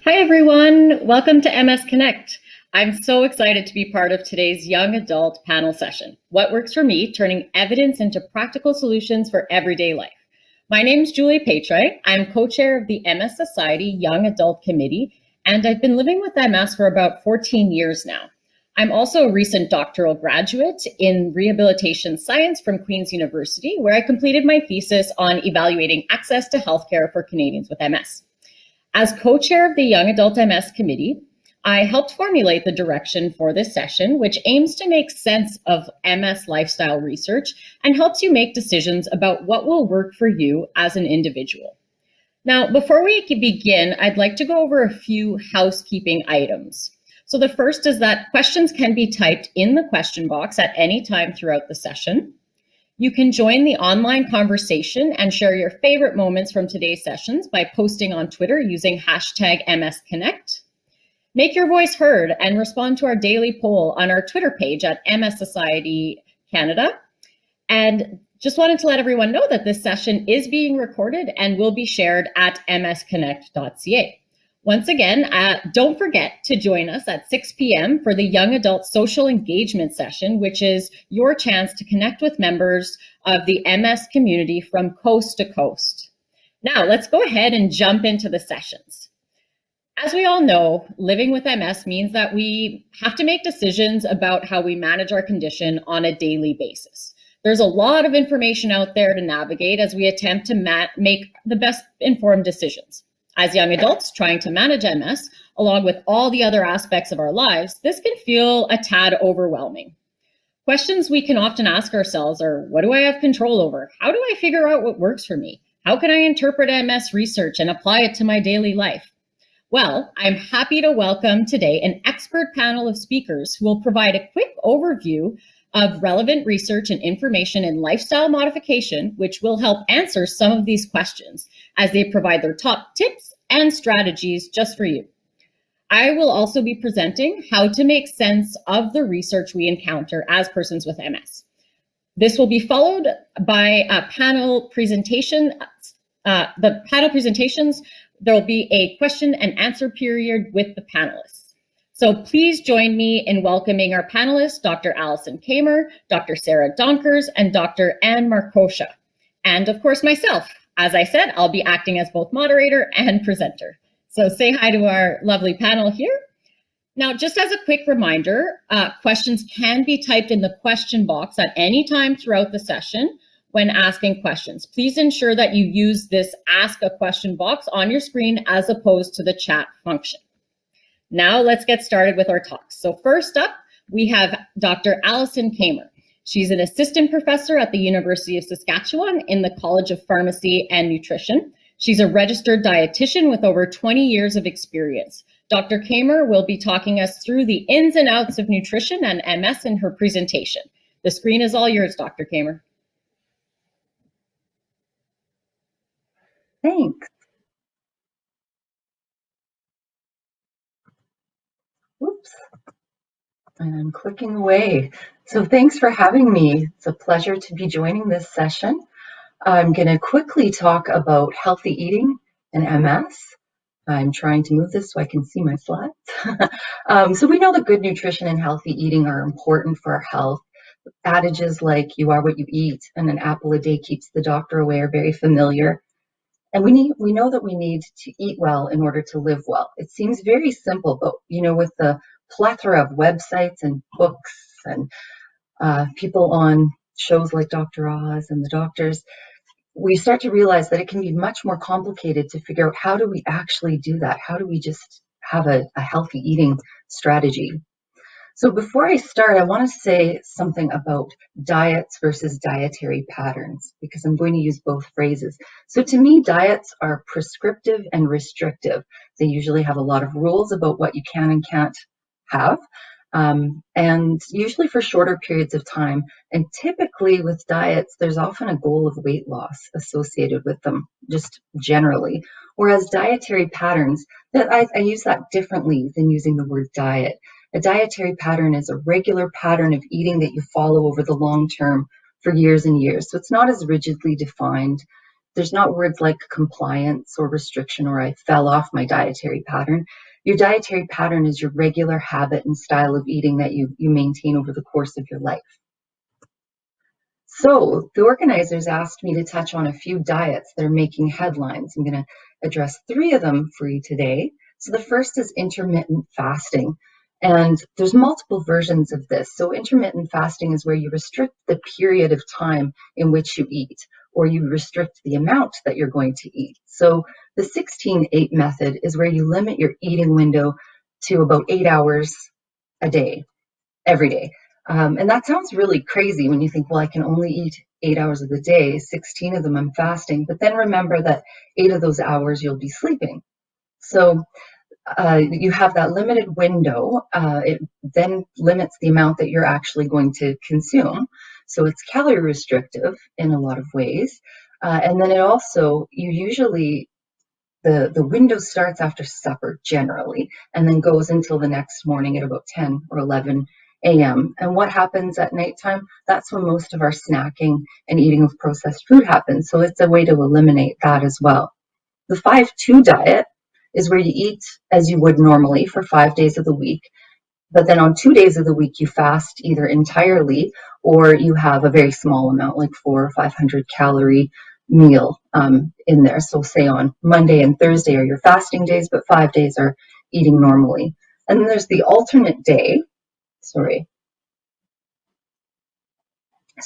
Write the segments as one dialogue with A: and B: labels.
A: Hi, everyone. Welcome to MS Connect. I'm so excited to be part of today's young adult panel session. What works for me, turning evidence into practical solutions for everyday life. My name is Julie Patray. I'm co-chair of the MS Society Young Adult Committee, and I've been living with MS for about 14 years now. I'm also a recent doctoral graduate in rehabilitation science from Queen's University, where I completed my thesis on evaluating access to healthcare for Canadians with MS. As co-chair of the Young Adult MS Committee, I helped formulate the direction for this session, which aims to make sense of MS lifestyle research and helps you make decisions about what will work for you as an individual. Now, before we begin, I'd like to go over a few housekeeping items. So the first is that questions can be typed in the question box at any time throughout the session. You can join the online conversation and share your favorite moments from today's sessions by posting on Twitter using hashtag MSConnect. Make your voice heard and respond to our daily poll on our Twitter page at MS Society Canada. And just wanted to let everyone know that this session is being recorded and will be shared at msconnect.ca. Once again, don't forget to join us at 6 p.m. for the Young Adult Social Engagement Session, which is your chance to connect with members of the MS community from coast to coast. Now, let's go ahead and jump into the sessions. As we all know, living with MS means that we have to make decisions about how we manage our condition on a daily basis. There's a lot of information out there to navigate as we attempt to make the best informed decisions. As young adults trying to manage MS, along with all the other aspects of our lives, this can feel a tad overwhelming. Questions we can often ask ourselves are, what do I have control over? How do I figure out what works for me? How can I interpret MS research and apply it to my daily life? Well, I'm happy to welcome today an expert panel of speakers who will provide a quick overview of relevant research and information in lifestyle modification, which will help answer some of these questions as they provide their top tips and strategies just for you. I will also be presenting how to make sense of the research we encounter as persons with MS. This will be followed by a panel presentation. The panel presentations, there will be a question and answer period with the panelists. So please join me in welcoming our panelists, Dr. Alison Kamer, Dr. Sarah Donkers, and Dr. Anne Markosha. And of course, myself. As I said, I'll be acting as both moderator and presenter. So say hi to our lovely panel here. Now, just as a quick reminder, questions can be typed in the question box at any time throughout the session when asking questions. Please ensure that you use this Ask a Question box on your screen as opposed to the chat function. Now let's get started with our talks. So first up, we have Dr. Alison Kamer. She's an assistant professor at the University of Saskatchewan in the College of Pharmacy and Nutrition. She's a registered dietitian with over 20 years of experience. Dr. Kamer will be talking us through the ins and outs of nutrition and MS in her presentation. The screen is all yours, Dr. Kamer.
B: Thanks. Oops. And I'm clicking away. So thanks for having me. It's a pleasure to be joining this session. I'm going to quickly talk about healthy eating and MS. I'm trying to move this so I can see my slides. So we know that good nutrition and healthy eating are important for our health. Adages like you are what you eat and an apple a day keeps the doctor away are very familiar. And we know that we need to eat well in order to live well. It seems very simple, but with the plethora of websites and books and people on shows like Dr. Oz and the doctors, we start to realize that it can be much more complicated to figure out how do we actually do that? How do we just have a healthy eating strategy? So before I start, I want to say something about diets versus dietary patterns, because I'm going to use both phrases. So to me, diets are prescriptive and restrictive. They usually have a lot of rules about what you can and can't have, and usually for shorter periods of time. And typically with diets, there's often a goal of weight loss associated with them, just generally. Whereas dietary patterns, that I use that differently than using the word diet. A dietary pattern is a regular pattern of eating that you follow over the long term for years and years. So it's not as rigidly defined. there's not words like compliance or restriction or I fell off my dietary pattern. Your dietary pattern is your regular habit and style of eating that you maintain over the course of your life. So the organizers asked me to touch on a few diets that are making headlines. I'm going to address 3 of them for you today. So the first is intermittent fasting. And there's multiple versions of this. So intermittent fasting is where you restrict the period of time in which you eat, or you restrict the amount that you're going to eat. So the 16-8 method is where you limit your eating window to about 8 hours a day, every day. And that sounds really crazy when you think, well, I can only eat 8 hours of the day, 16 of them I'm fasting. But then remember that 8 of those hours you'll be sleeping. So you have that limited window. It then limits the amount that you're actually going to consume. So it's calorie restrictive in a lot of ways. And then it also, you usually, the window starts after supper generally, and then goes until the next morning at about 10 or 11 a.m. And what happens at nighttime? That's when most of our snacking and eating of processed food happens. So it's a way to eliminate that as well. The 5-2 diet is where you eat as you would normally for 5 days of the week. But then on 2 days of the week, you fast either entirely or you have a very small amount, like 400 or 500 calorie meal in there. So say on Monday and Thursday are your fasting days, but 5 days are eating normally. And then there's the alternate day. So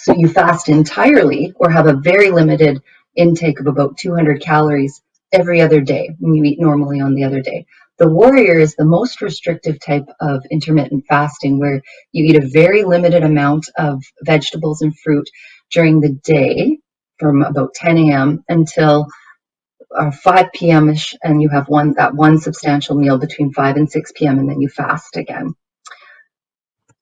B: you fast entirely or have a very limited intake of about 200 calories every other day when you eat normally on the other day. The warrior is the most restrictive type of intermittent fasting where you eat a very limited amount of vegetables and fruit during the day from about 10 a.m. until 5 p.m.ish, and you have that one substantial meal between 5 and 6 p.m. and then you fast again.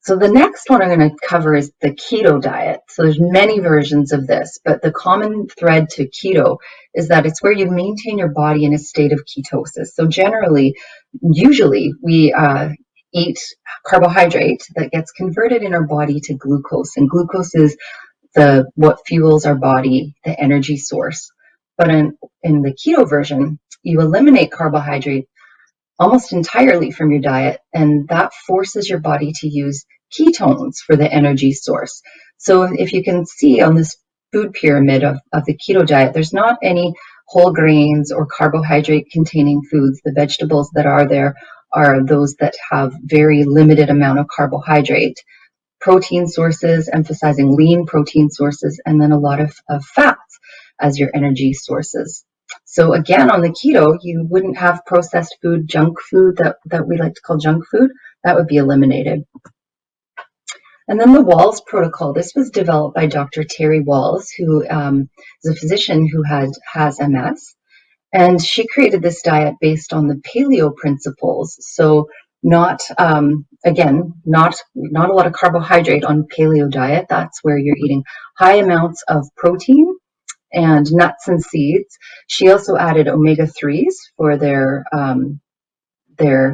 B: So the next one I'm going to cover is the keto diet. So there's many versions of this, but the common thread to keto is that it's where you maintain your body in a state of ketosis. So usually we eat carbohydrate that gets converted in our body to glucose, and glucose is what fuels our body, the energy source. But in the keto version, you eliminate carbohydrate almost entirely from your diet, and that forces your body to use ketones for the energy source. So if you can see on this food pyramid of the keto diet, there's not any whole grains or carbohydrate containing foods. The vegetables that are there are those that have very limited amount of carbohydrate. Protein sources, emphasizing lean protein sources, and then a lot of fats as your energy sources. So again, on the keto, you wouldn't have processed food, junk food that we like to call junk food. That would be eliminated. And then the Walls protocol. This was developed by Dr. Terry Walls, who is a physician who has MS. And she created this diet based on the paleo principles. So not a lot of carbohydrate on paleo diet. That's where you're eating high amounts of protein and nuts and seeds. She also added omega-3s for their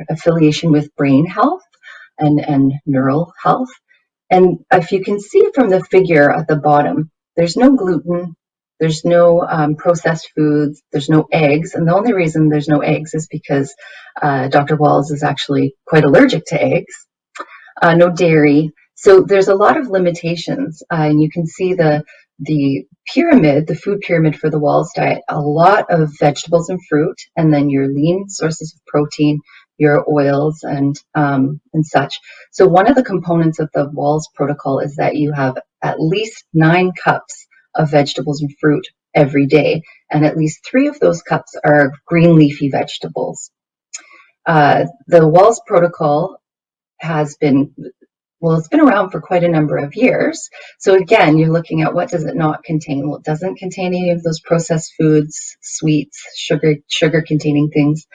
B: affiliation with brain health and neural health. And if you can see from the figure at the bottom, there's no gluten, there's no processed foods, there's no eggs. And the only reason there's no eggs is because Dr. Walls is actually quite allergic to eggs. No dairy. So there's a lot of limitations. And you can see the pyramid, the food pyramid for the Walls diet, a lot of vegetables and fruit, and then your lean sources of protein, your oils and such. So one of the components of the Walls protocol is that you have at least 9 cups of vegetables and fruit every day, and at least 3 of those cups are green leafy vegetables. The Walls protocol has been, it's been around for quite a number of years. So again, you're looking at what does it not contain? Well, it doesn't contain any of those processed foods, sweets, sugar containing things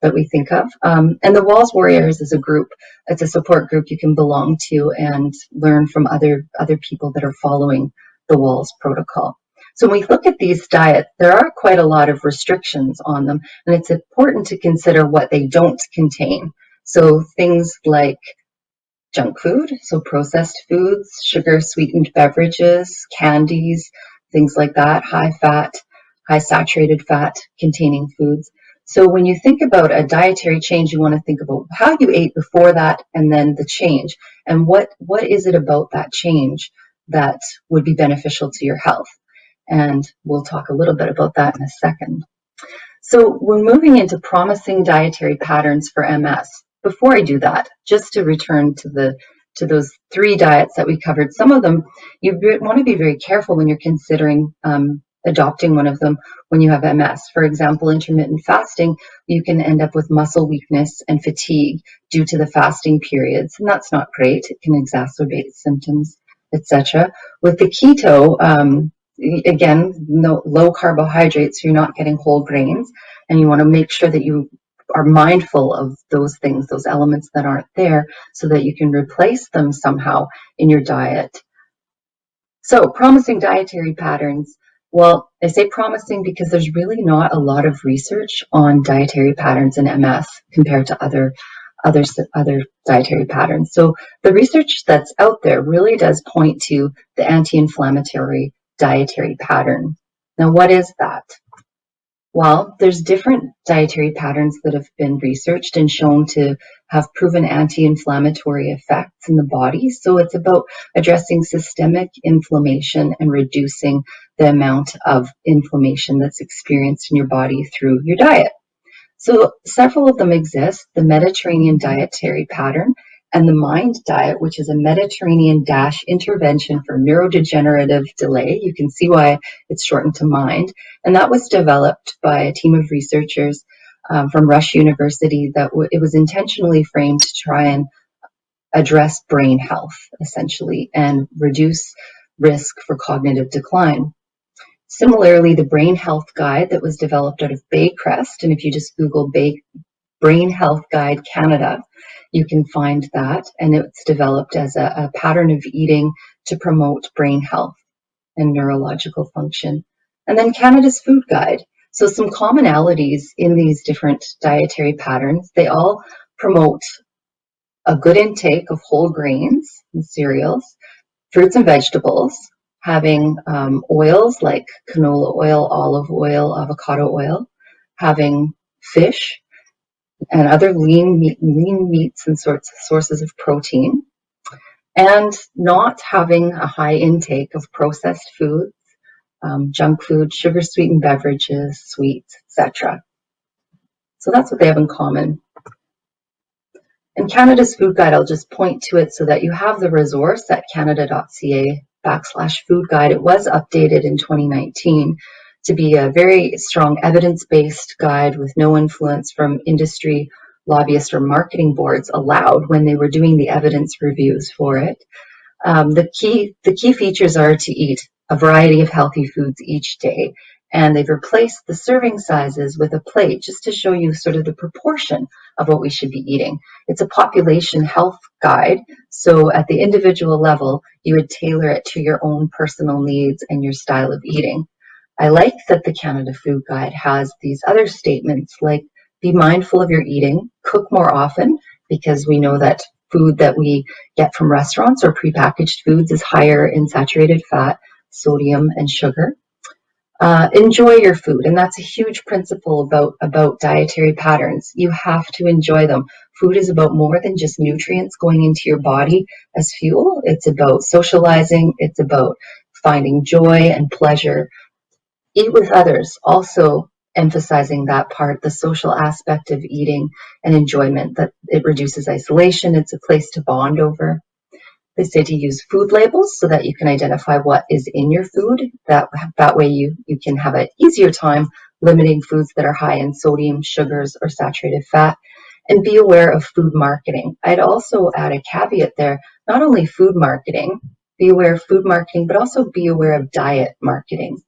B: that we think of. And the Walls Warriors is a group. It's a support group you can belong to and learn from other people that are following the Walls protocol. So when we look at these diets, there are quite a lot of restrictions on them, and it's important to consider what they don't contain. So things like junk food, so processed foods, sugar sweetened beverages, candies, things like that, high fat, high saturated fat containing foods. So when you think about a dietary change, you want to think about how you ate before that and then the change. And what is it about that change that would be beneficial to your health? And we'll talk a little bit about that in a second. So we're moving into promising dietary patterns for MS. Before I do that, just to return to those 3 diets that we covered, some of them you want to be very careful when you're considering adopting one of them when you have MS. For example, intermittent fasting, you can end up with muscle weakness and fatigue due to the fasting periods, and that's not great. It can exacerbate symptoms, etc. With the keto, again, no low carbohydrates, so you're not getting whole grains, and you want to make sure that you are mindful of those things, those elements that aren't there, so that you can replace them somehow in your diet. So promising dietary patterns. Well, I say promising because there's really not a lot of research on dietary patterns in MS compared to other dietary patterns. So the research that's out there really does point to the anti-inflammatory dietary pattern. Now, what is that? Well, there's different dietary patterns that have been researched and shown to have proven anti-inflammatory effects in the body. So it's about addressing systemic inflammation and reducing the amount of inflammation that's experienced in your body through your diet. So several of them exist: the Mediterranean dietary pattern and the MIND diet, which is a Mediterranean intervention for neurodegenerative delay. You can see why it's shortened to MIND. And that was developed by a team of researchers from Rush University. It was intentionally framed to try and address brain health, essentially, and reduce risk for cognitive decline. Similarly, the Brain Health Guide that was developed out of Baycrest, and if you just Google Brain Health Guide Canada, you can find that, and it's developed as a pattern of eating to promote brain health and neurological function. And then Canada's Food Guide. So some commonalities in these different dietary patterns: they all promote a good intake of whole grains and cereals, fruits and vegetables, having oils like canola oil, olive oil, avocado oil, having fish and other lean meats and sources of protein, and not having a high intake of processed foods, junk food, sugar-sweetened beverages, sweets, etc. So that's what they have in common. In Canada's Food Guide, I'll just point to it so that you have the resource at canada.ca/food guide. It was updated in 2019 to be a very strong evidence-based guide with no influence from industry, lobbyists, or marketing boards allowed when they were doing the evidence reviews for it. The key features are to eat a variety of healthy foods each day, and they've replaced the serving sizes with a plate just to show you sort of the proportion of what we should be eating. It's a population health guide, so at the individual level, you would tailor it to your own personal needs and your style of eating. I like that the Canada Food Guide has these other statements like, be mindful of your eating, cook more often, because we know that food that we get from restaurants or prepackaged foods is higher in saturated fat, sodium, and sugar. Enjoy your food, and that's a huge principle about dietary patterns. You have to enjoy them. Food is about more than just nutrients going into your body as fuel. It's about socializing. It's about finding joy and pleasure. Eat with others, also emphasizing that part, the social aspect of eating and enjoyment, that it reduces isolation. It's a place to bond over. They say to use food labels so that you can identify what is in your food. That way you can have an easier time limiting foods that are high in sodium, sugars, or saturated fat. And be aware of food marketing. I'd also add a caveat there, not only food marketing, be aware of food marketing, but also be aware of diet marketing.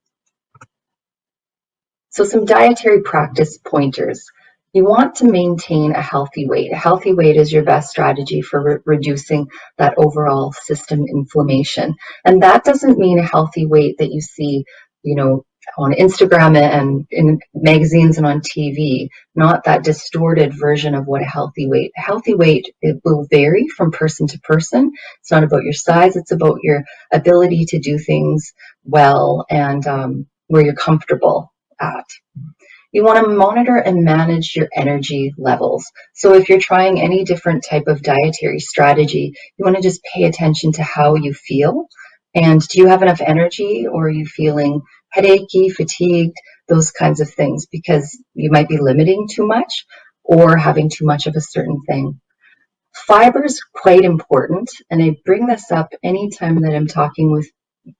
B: So some dietary practice pointers. You want to maintain a healthy weight. A healthy weight is your best strategy for reducing that overall system inflammation. And that doesn't mean a healthy weight that you see, on Instagram and in magazines and on TV, not that distorted version of what a healthy weight. A healthy weight, it will vary from person to person. It's not about your size, it's about your ability to do things well and where you're comfortable. at. You want to monitor and manage your energy levels. So if you're trying any different type of dietary strategy, you want to just pay attention to how you feel. And do you have enough energy, or are you feeling headachy, fatigued, those kinds of things, because you might be limiting too much or having too much of a certain thing. Fiber is quite important, and I bring this up anytime that I'm talking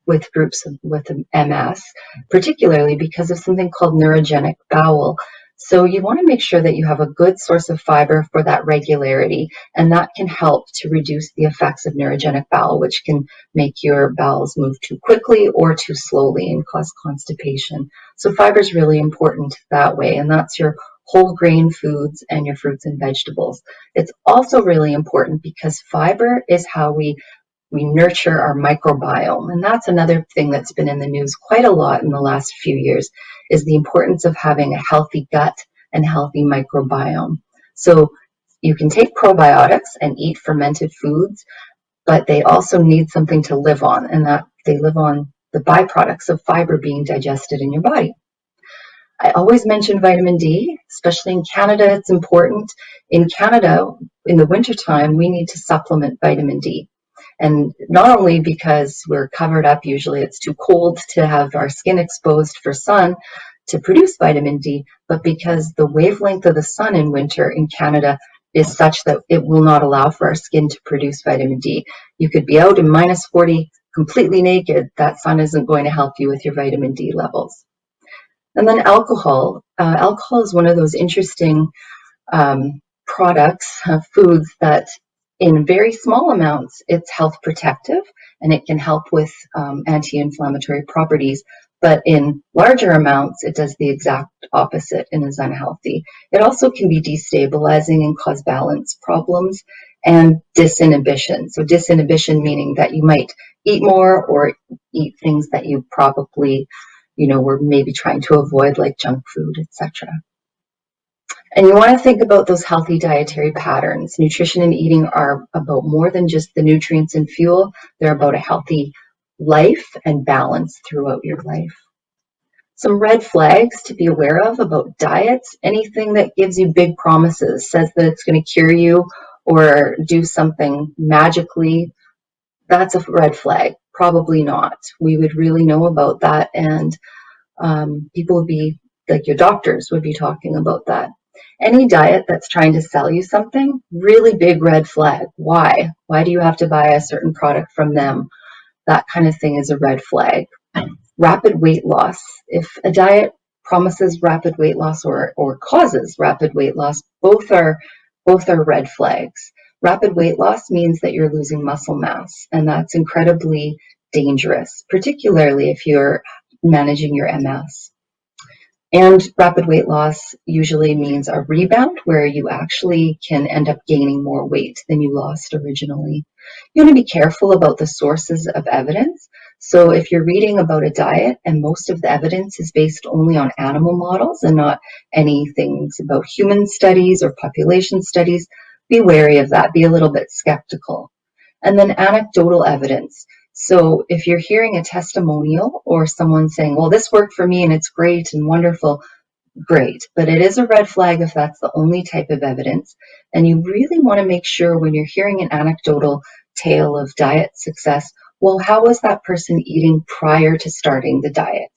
B: with groups with MS, particularly because of something called neurogenic bowel. So you want to make sure that you have a good source of fiber for that regularity, and that can help to reduce the effects of neurogenic bowel, which can make your bowels move too quickly or too slowly and cause constipation. So fiber is really important that way, and that's your whole grain foods and your fruits and vegetables. It's also really important because fiber is how we nurture our microbiome. And that's another thing that's been in the news quite a lot in the last few years, is the importance of having a healthy gut and healthy microbiome. So you can take probiotics and eat fermented foods, but they also need something to live on, and that they live on the byproducts of fiber being digested in your body. I always mention vitamin D, especially in Canada. It's important. In Canada, in the wintertime, we need to supplement vitamin D. And not only because we're covered up, usually it's too cold to have our skin exposed for sun to produce vitamin D, but because the wavelength of the sun in winter in Canada is such that it will not allow for our skin to produce vitamin D. You could be out in minus 40 completely naked. That sun isn't going to help you with your vitamin D levels. And then alcohol. Alcohol is one of those interesting products, foods that in very small amounts, it's health protective and it can help with anti-inflammatory properties. But in larger amounts, it does the exact opposite and is unhealthy. It also can be destabilizing and cause balance problems and disinhibition. So disinhibition meaning that you might eat more or eat things that you probably, were maybe trying to avoid, like junk food, etc. And you want to think about those healthy dietary patterns. Nutrition and eating are about more than just the nutrients and fuel. They're about a healthy life and balance throughout your life. Some red flags to be aware of about diets: anything that gives you big promises, says that it's going to cure you or do something magically, that's a red flag. Probably not. We would really know about that, and people would be, like your doctors would be talking about that. Any diet that's trying to sell you something, really big red flag. Why? Why do you have to buy a certain product from them? That kind of thing is a red flag. Rapid weight loss. If a diet promises rapid weight loss or causes rapid weight loss, both are red flags. Rapid weight loss means that you're losing muscle mass, and that's incredibly dangerous, particularly if you're managing your MS. And rapid weight loss usually means a rebound where you actually can end up gaining more weight than you lost originally. You want to be careful about the sources of evidence. So if you're reading about a diet and most of the evidence is based only on animal models and not any things about human studies or population studies, be wary of that. Be a little bit skeptical. And then anecdotal evidence. So if you're hearing a testimonial or someone saying, well, this worked for me and it's great and wonderful, great. But it is a red flag if that's the only type of evidence. And you really want to make sure when you're hearing an anecdotal tale of diet success, well, how was that person eating prior to starting the diet?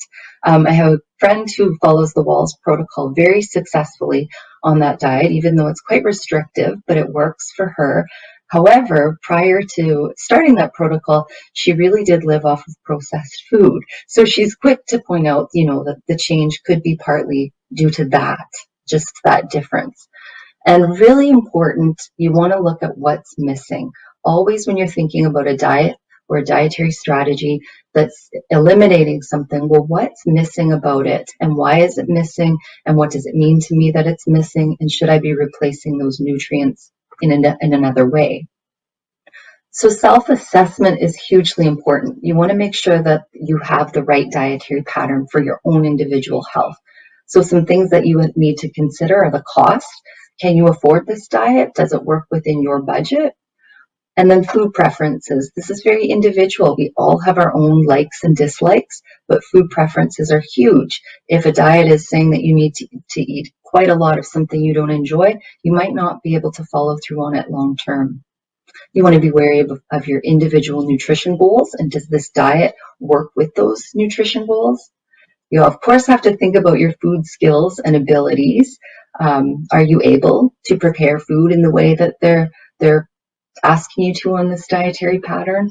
B: I have a friend who follows the WALS protocol very successfully on that diet, even though it's quite restrictive, but it works for her. However, prior to starting that protocol, she really did live off of processed food. So she's quick to point out, that the change could be partly due to that, just that difference. And really important, you want to look at what's missing. Always when you're thinking about a diet or a dietary strategy that's eliminating something, well, what's missing about it? And why is it missing? And what does it mean to me that it's missing? And should I be replacing those nutrients in another way? So self-assessment is hugely important. You want to make sure that you have the right dietary pattern for your own individual health. So some things that you would need to consider are the cost. Can you afford this diet? Does it work within your budget? And then food preferences. This is very individual. We all have our own likes and dislikes, but food preferences are huge. If a diet is saying that you need to eat quite a lot of something you don't enjoy, you might not be able to follow through on it long term. You want to be wary of your individual nutrition goals, and does this diet work with those nutrition goals? You, of course, have to think about your food skills and abilities. Are you able to prepare food in the way that they're asking you to on this dietary pattern?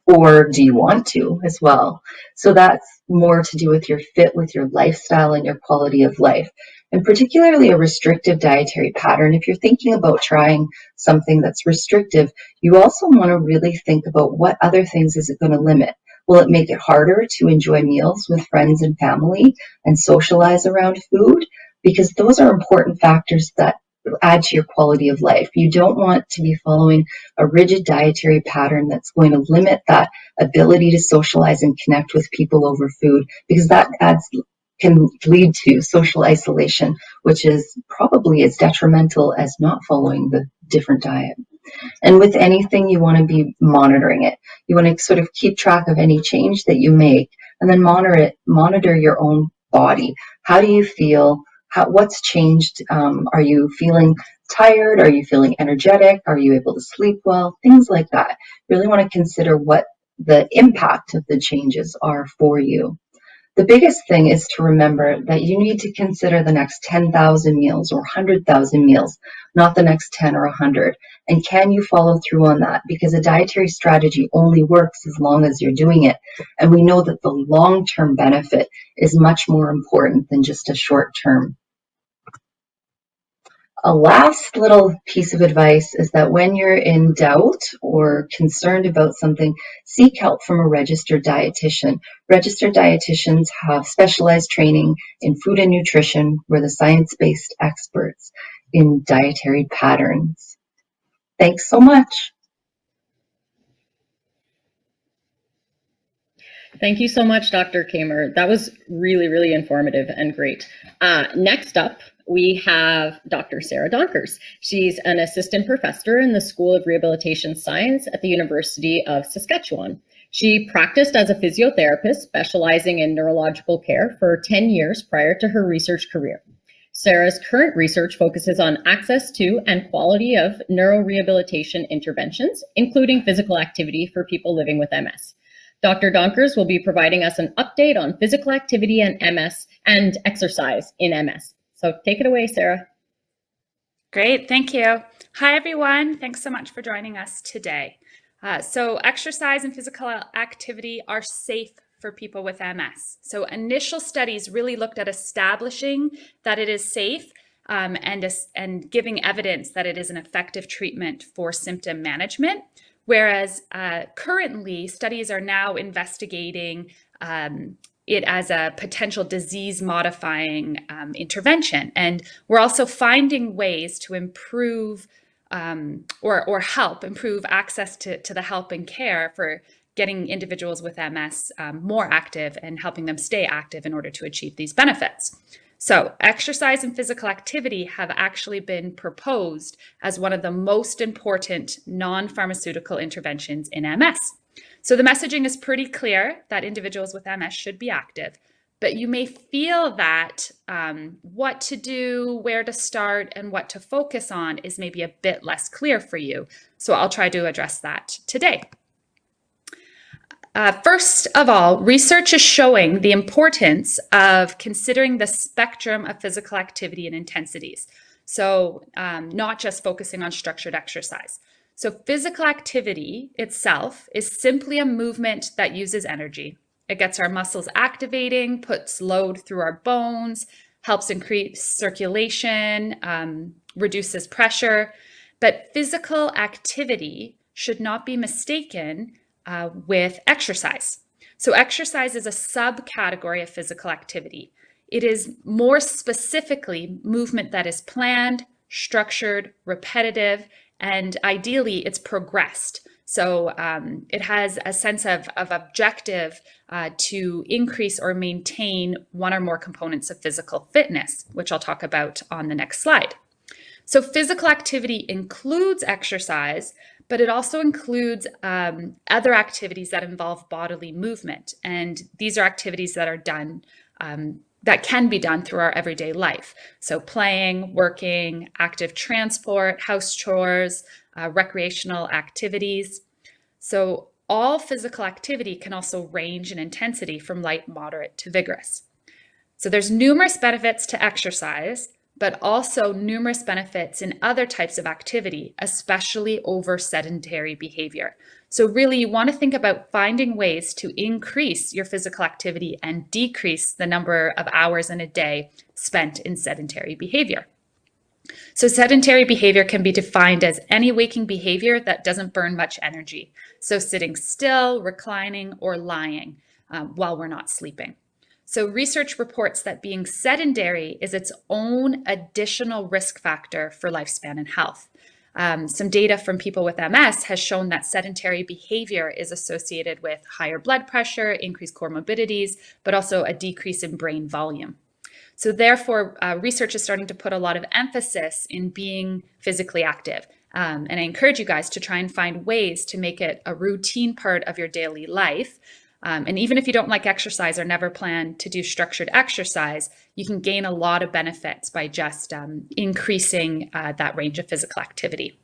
B: Or do you want to as well? So that's more to do with your fit with your lifestyle and your quality of life. And particularly a restrictive dietary pattern, if you're thinking about trying something that's restrictive, you also want to really think about what other things is it going to limit. Will it make it harder to enjoy meals with friends and family and socialize around food? Because those are important factors that add to your quality of life. You don't want to be following a rigid dietary pattern that's going to limit that ability to socialize and connect with people over food, because that can lead to social isolation, which is probably as detrimental as not following the different diet. And with anything, you want to be monitoring it. You want to sort of keep track of any change that you make, and then monitor your own body. How do you feel? What's changed? Are you feeling tired? Are you feeling energetic? Are you able to sleep well? Things like that. Really want to consider what the impact of the changes are for you. The biggest thing is to remember that you need to consider the next 10,000 meals or 100,000 meals, not the next 10 or 100. And can you follow through on that? Because a dietary strategy only works as long as you're doing it. And we know that the long-term benefit is much more important than just a short-term. A last little piece of advice is that when you're in doubt or concerned about something, seek help from a registered dietitian. Registered dietitians have specialized training in food and nutrition. We're the science-based experts in dietary patterns. Thanks so much.
A: Thank you so much, Dr. Kamer. That was really, really informative and great. Next up, we have Dr. Sarah Donkers. She's an assistant professor in the School of Rehabilitation Science at the University of Saskatchewan. She practiced as a physiotherapist, specializing in neurological care for 10 years prior to her research career. Sarah's current research focuses on access to and quality of neurorehabilitation interventions, including physical activity for people living with MS. Dr. Donkers will be providing us an update on physical activity and MS and exercise in MS. So take it away, Sarah.
C: Great, thank you. Hi, everyone. Thanks so much for joining us today. So exercise and physical activity are safe for people with MS. So initial studies really looked at establishing that it is safe and giving evidence that it is an effective treatment for symptom management. Whereas currently, studies are now investigating it as a potential disease-modifying intervention. And we're also finding ways to improve or help improve access to the help and care for getting individuals with MS more active and helping them stay active in order to achieve these benefits. So exercise and physical activity have actually been proposed as one of the most important non-pharmaceutical interventions in MS. So the messaging is pretty clear that individuals with MS should be active, but you may feel that what to do, where to start, and what to focus on is maybe a bit less clear for you. So I'll try to address that today. First of all, research is showing the importance of considering the spectrum of physical activity and intensities. So not just focusing on structured exercise. So physical activity itself is simply a movement that uses energy. It gets our muscles activating, puts load through our bones, helps increase circulation, reduces pressure. But physical activity should not be mistaken with exercise. So exercise is a subcategory of physical activity. It is more specifically movement that is planned, structured, repetitive, and ideally it's progressed. So it has a sense of objective to increase or maintain one or more components of physical fitness, which I'll talk about on the next slide. So physical activity includes exercise, but it also includes other activities that involve bodily movement. And these are activities that are done, that can be done through our everyday life. So playing, working, active transport, house chores, recreational activities. So all physical activity can also range in intensity from light, moderate to vigorous. So there's numerous benefits to exercise, but also numerous benefits in other types of activity, especially over sedentary behavior. So really, you want to think about finding ways to increase your physical activity and decrease the number of hours in a day spent in sedentary behavior. So sedentary behavior can be defined as any waking behavior that doesn't burn much energy. So sitting still, reclining, or lying while we're not sleeping. So research reports that being sedentary is its own additional risk factor for lifespan and health. Some data from people with MS has shown that sedentary behavior is associated with higher blood pressure, increased comorbidities, but also a decrease in brain volume. So therefore, research is starting to put a lot of emphasis in being physically active. And I encourage you guys to try and find ways to make it a routine part of your daily life. And even if you don't like exercise or never plan to do structured exercise, you can gain a lot of benefits by just increasing that range of physical activity.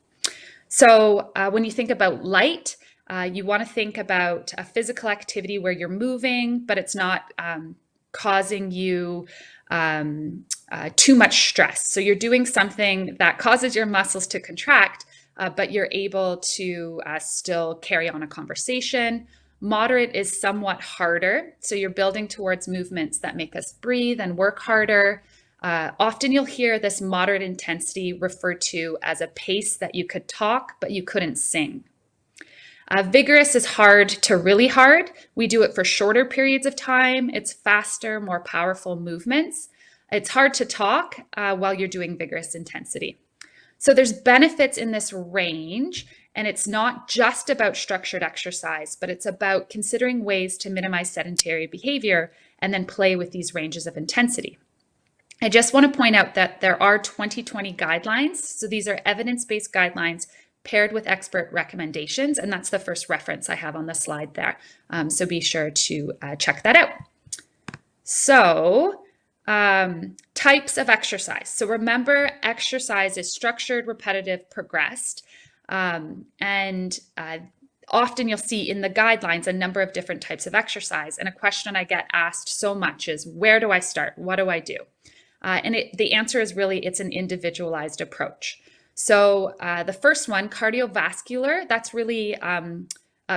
C: So when you think about light, you want to think about a physical activity where you're moving, but it's not causing you too much stress. So you're doing something that causes your muscles to contract, but you're able to still carry on a conversation. Moderate is somewhat harder. So you're building towards movements that make us breathe and work harder. Often you'll hear this moderate intensity referred to as a pace that you could talk, but you couldn't sing. Vigorous is hard to really hard. We do it for shorter periods of time. It's faster, more powerful movements. It's hard to talk while you're doing vigorous intensity. So there's benefits in this range, and it's not just about structured exercise, but it's about considering ways to minimize sedentary behavior and then play with these ranges of intensity. I just want to point out that there are 2020 guidelines. So these are evidence-based guidelines paired with expert recommendations, and that's the first reference I have on the slide there. So be sure to check that out. So types of exercise. So remember, exercise is structured, repetitive, progressed. And often you'll see in the guidelines a number of different types of exercise. And a question I get asked so much is, where do I start? What do I do? And the answer is really, it's an individualized approach. So the first one, cardiovascular, that's really,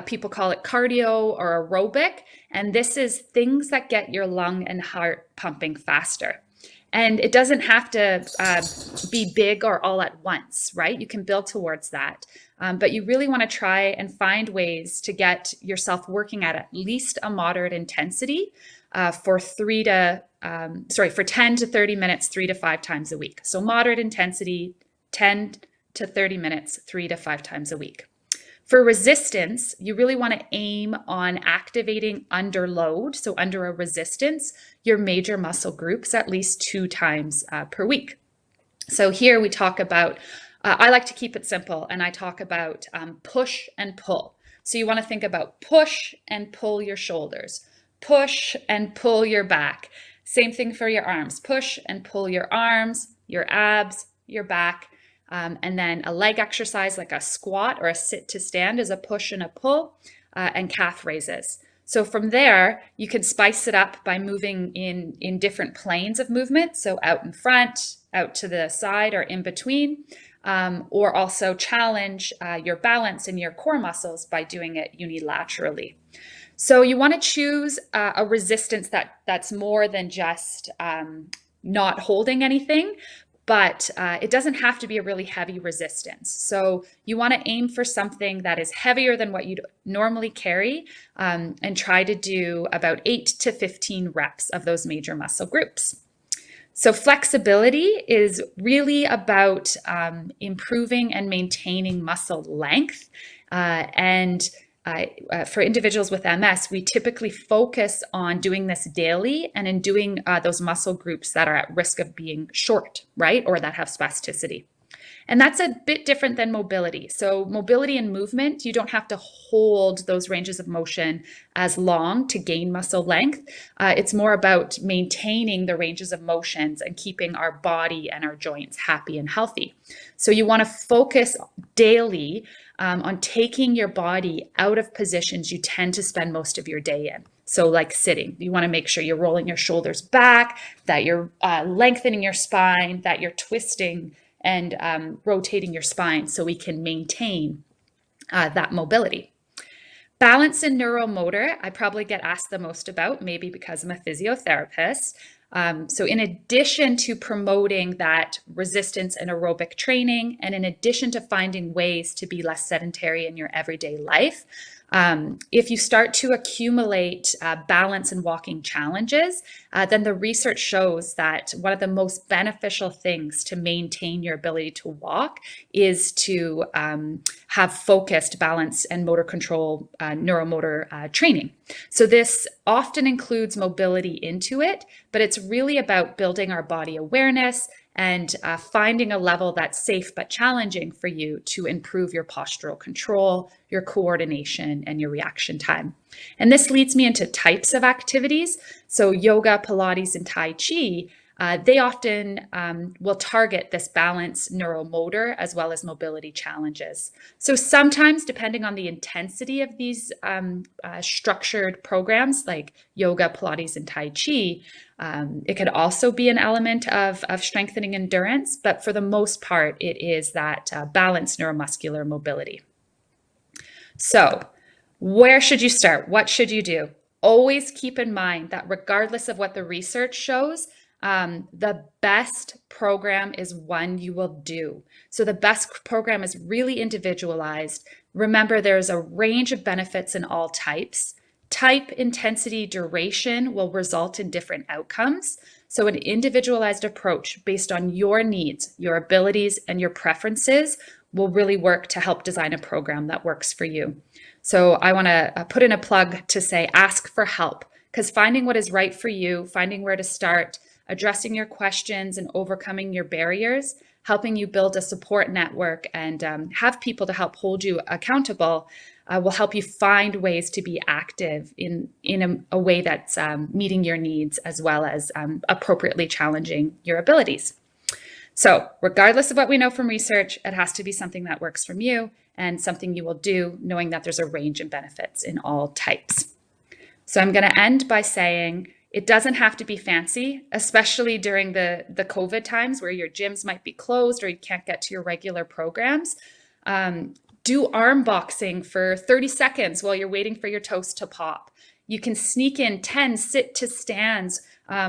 C: people call it cardio or aerobic. And this is things that get your lung and heart pumping faster. And it doesn't have to be big or all at once, right? You can build towards that. But you really want to try and find ways to get yourself working at least a moderate intensity for 10 to 30 minutes, 3 to 5 times a week. So moderate intensity, 10 to 30 minutes, 3 to 5 times a week. For resistance, you really want to aim on activating under load, so under a resistance, your major muscle groups at least 2 times per week. So here we talk about, I like to keep it simple, and I talk about push and pull. So you want to think about push and pull your shoulders, push and pull your back. Same thing for your arms, push and pull your arms, your abs, your back. And then a leg exercise like a squat or a sit to stand is a push and a pull, and calf raises. So from there, you can spice it up by moving in different planes of movement. So out in front, out to the side, or in between, or also challenge your balance and your core muscles by doing it unilaterally. So you want to choose a resistance that's more than just not holding anything, but it doesn't have to be a really heavy resistance. So you want to aim for something that is heavier than what you'd normally carry, and try to do about 8 to 15 reps of those major muscle groups. So flexibility is really about improving and maintaining muscle length. For individuals with MS, we typically focus on doing this daily and in doing those muscle groups that are at risk of being short, right? Or that have spasticity. And that's a bit different than mobility. So mobility and movement, you don't have to hold those ranges of motion as long to gain muscle length. It's more about maintaining the ranges of motions and keeping our body and our joints happy and healthy. So you want to focus daily on taking your body out of positions you tend to spend most of your day in. So like sitting, you want to make sure you're rolling your shoulders back, that you're lengthening your spine, that you're twisting and rotating your spine so we can maintain that mobility. Balance and neuromotor, I probably get asked the most about, maybe because I'm a physiotherapist. So in addition to promoting that resistance and aerobic training, and in addition to finding ways to be less sedentary in your everyday life, if you start to accumulate balance and walking challenges, then the research shows that one of the most beneficial things to maintain your ability to walk is to have focused balance and motor control, neuromotor training. So this often includes mobility into it, but it's really about building our body awareness and finding a level that's safe but challenging for you to improve your postural control, your coordination, and your reaction time. And this leads me into types of activities. So yoga, Pilates, and Tai Chi, they often will target this balance neuromotor as well as mobility challenges. So sometimes, depending on the intensity of these structured programs like yoga, Pilates, and Tai Chi, it could also be an element of strengthening endurance, but for the most part, it is that balanced neuromuscular mobility. So where should you start? What should you do? Always keep in mind that regardless of what the research shows, the best program is one you will do. So the best program is really individualized. Remember, there's a range of benefits in all types. Type, intensity, duration will result in different outcomes. So an individualized approach based on your needs, your abilities, and your preferences will really work to help design a program that works for you. So I want to put in a plug to say, ask for help, because finding what is right for you, finding where to start, addressing your questions and overcoming your barriers, helping you build a support network and have people to help hold you accountable will help you find ways to be active in a way that's meeting your needs as well as appropriately challenging your abilities. So regardless of what we know from research, it has to be something that works from you and something you will do, knowing that there's a range of benefits in all types. So I'm going to end by saying it doesn't have to be fancy, especially during the COVID times where your gyms might be closed or you can't get to your regular programs. Do arm boxing for 30 seconds while you're waiting for your toast to pop. You can sneak in 10 sit to stands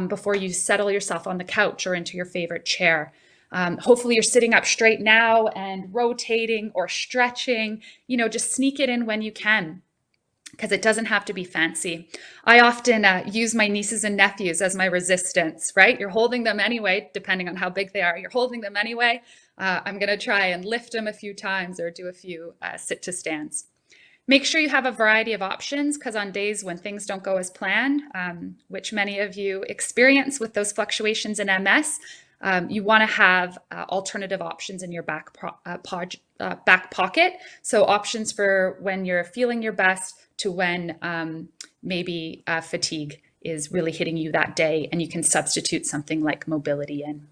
C: before you settle yourself on the couch or into your favorite chair. Hopefully you're sitting up straight now and rotating or stretching. Just sneak it in when you can, because it doesn't have to be fancy. I often use my nieces and nephews as my resistance, right? You're holding them anyway, depending on how big they are. You're holding them anyway. I'm going to try and lift them a few times or do a few sit to stands. Make sure you have a variety of options, because on days when things don't go as planned, which many of you experience with those fluctuations in MS, you want to have alternative options in your back pocket. So options for when you're feeling your best to when maybe fatigue is really hitting you that day, and you can substitute something like mobility in.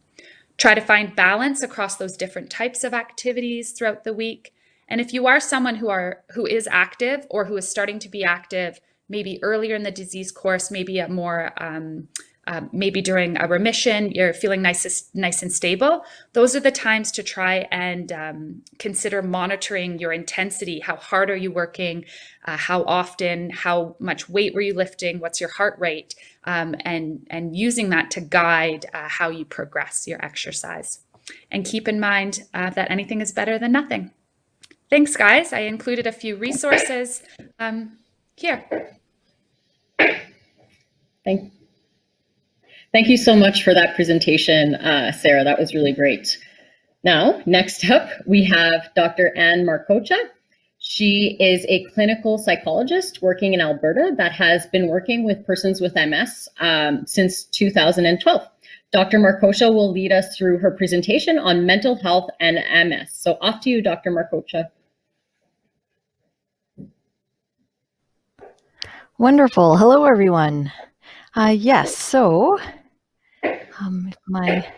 C: Try to find balance across those different types of activities throughout the week. And if you are someone who is active or who is starting to be active, maybe earlier in the disease course, maybe a more maybe during a remission, you're feeling nice and stable, those are the times to try and consider monitoring your intensity. How hard are you working? How often? How much weight were you lifting? What's your heart rate? And using that to guide how you progress your exercise. And keep in mind that anything is better than nothing. Thanks, guys. I included a few resources here.
A: Thank you so much for that presentation, Sarah. That was really great. Now, next up, we have Dr. Anne Marcocha. She is a clinical psychologist working in Alberta that has been working with persons with MS since 2012. Dr. Marcocha will lead us through her presentation on mental health and MS. So off to you, Dr. Marcocha.
D: Wonderful. Hello, everyone. Yes, so if my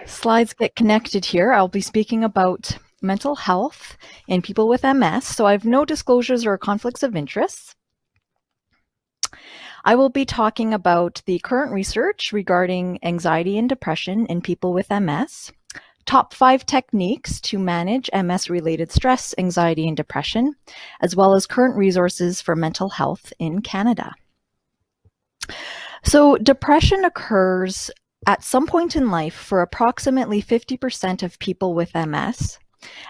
D: slides get connected here, I'll be speaking about mental health in people with MS. So I have no disclosures or conflicts of interest. I will be talking about the current research regarding anxiety and depression in people with MS, top 5 techniques to manage MS-related stress, anxiety, and depression, as well as current resources for mental health in Canada. So depression occurs at some point in life for approximately 50% of people with MS.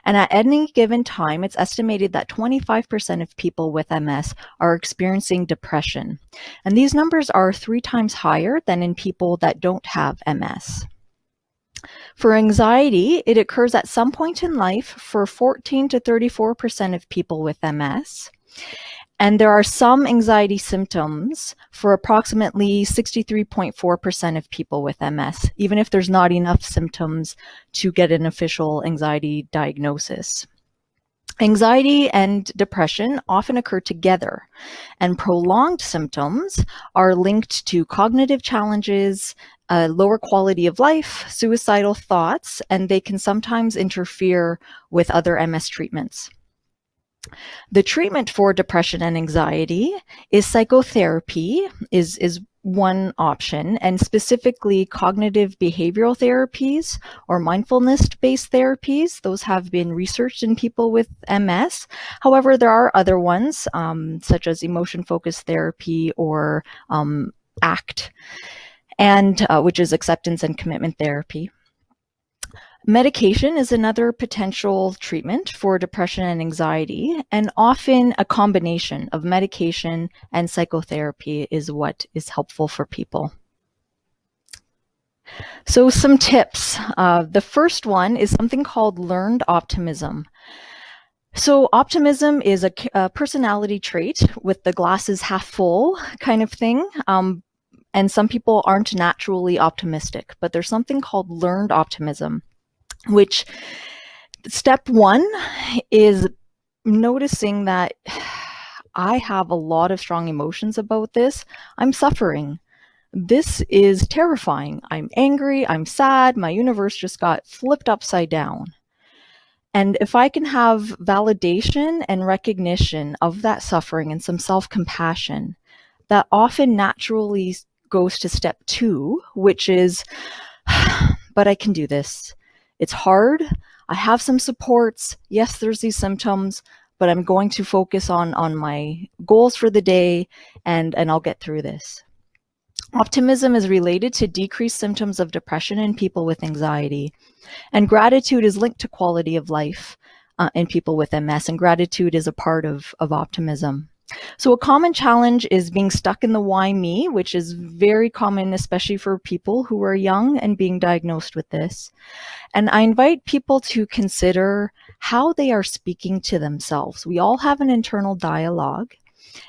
D: And at any given time, it's estimated that 25% of people with MS are experiencing depression. And these numbers are 3 times higher than in people that don't have MS. For anxiety, it occurs at some point in life for 14 to 34% of people with MS. And there are some anxiety symptoms for approximately 63.4% of people with MS, even if there's not enough symptoms to get an official anxiety diagnosis. Anxiety and depression often occur together, and prolonged symptoms are linked to cognitive challenges, lower quality of life, suicidal thoughts, and they can sometimes interfere with other MS treatments. The treatment for depression and anxiety is psychotherapy, is one option, and specifically cognitive behavioral therapies or mindfulness-based therapies. Those have been researched in people with MS. However, there are other ones, such as emotion-focused therapy or ACT, and which is acceptance and commitment therapy. Medication is another potential treatment for depression and anxiety, and often a combination of medication and psychotherapy is what is helpful for people. So some tips. The first one is something called learned optimism. So optimism is a personality trait with the glasses half full kind of thing. And some people aren't naturally optimistic, but there's something called learned optimism, which step 1 is noticing that I have a lot of strong emotions about this. I'm suffering. This is terrifying. I'm angry. I'm sad. My universe just got flipped upside down. And if I can have validation and recognition of that suffering and some self-compassion, that often naturally goes to step 2, which is, but I can do this. It's hard. I have some supports. Yes, there's these symptoms, but I'm going to focus on my goals for the day, and I'll get through this. Optimism is related to decreased symptoms of depression in people with anxiety, and gratitude is linked to quality of life in people with MS, and gratitude is a part of optimism. So a common challenge is being stuck in the why me, which is very common, especially for people who are young and being diagnosed with this. And I invite people to consider how they are speaking to themselves. We all have an internal dialogue,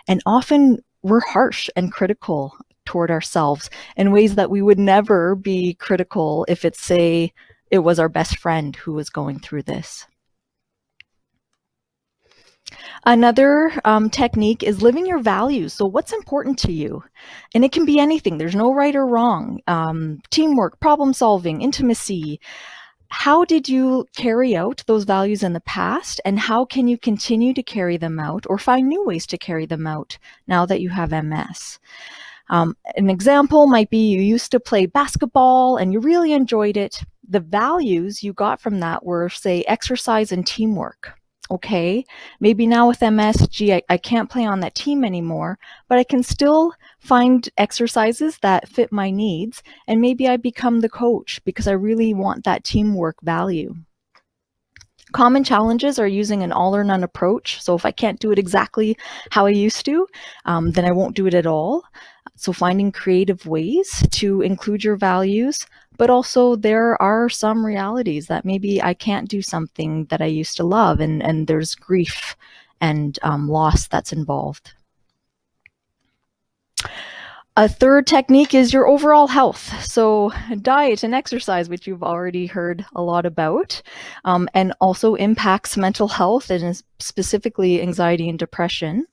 D: and often we're harsh and critical toward ourselves in ways that we would never be critical if it's, say, it was our best friend who was going through this. Another technique is living your values. So what's important to you? And it can be anything. There's no right or wrong. Teamwork, problem solving, intimacy. How did you carry out those values in the past? And how can you continue to carry them out or find new ways to carry them out now that you have MS? An example might be you used to play basketball and you really enjoyed it. The values you got from that were, say, exercise and teamwork. Okay, maybe now with MS, I can't play on that team anymore, but I can still find exercises that fit my needs, and maybe I become the coach because I really want that teamwork value. Common challenges are using an all or none approach. So if I can't do it exactly how I used to, then I won't do it at all. So finding creative ways to include your values, but also there are some realities that maybe I can't do something that I used to love, and there's grief and loss that's involved. A third technique is your overall health. So diet and exercise, which you've already heard a lot about, and also impacts mental health and specifically anxiety and depression.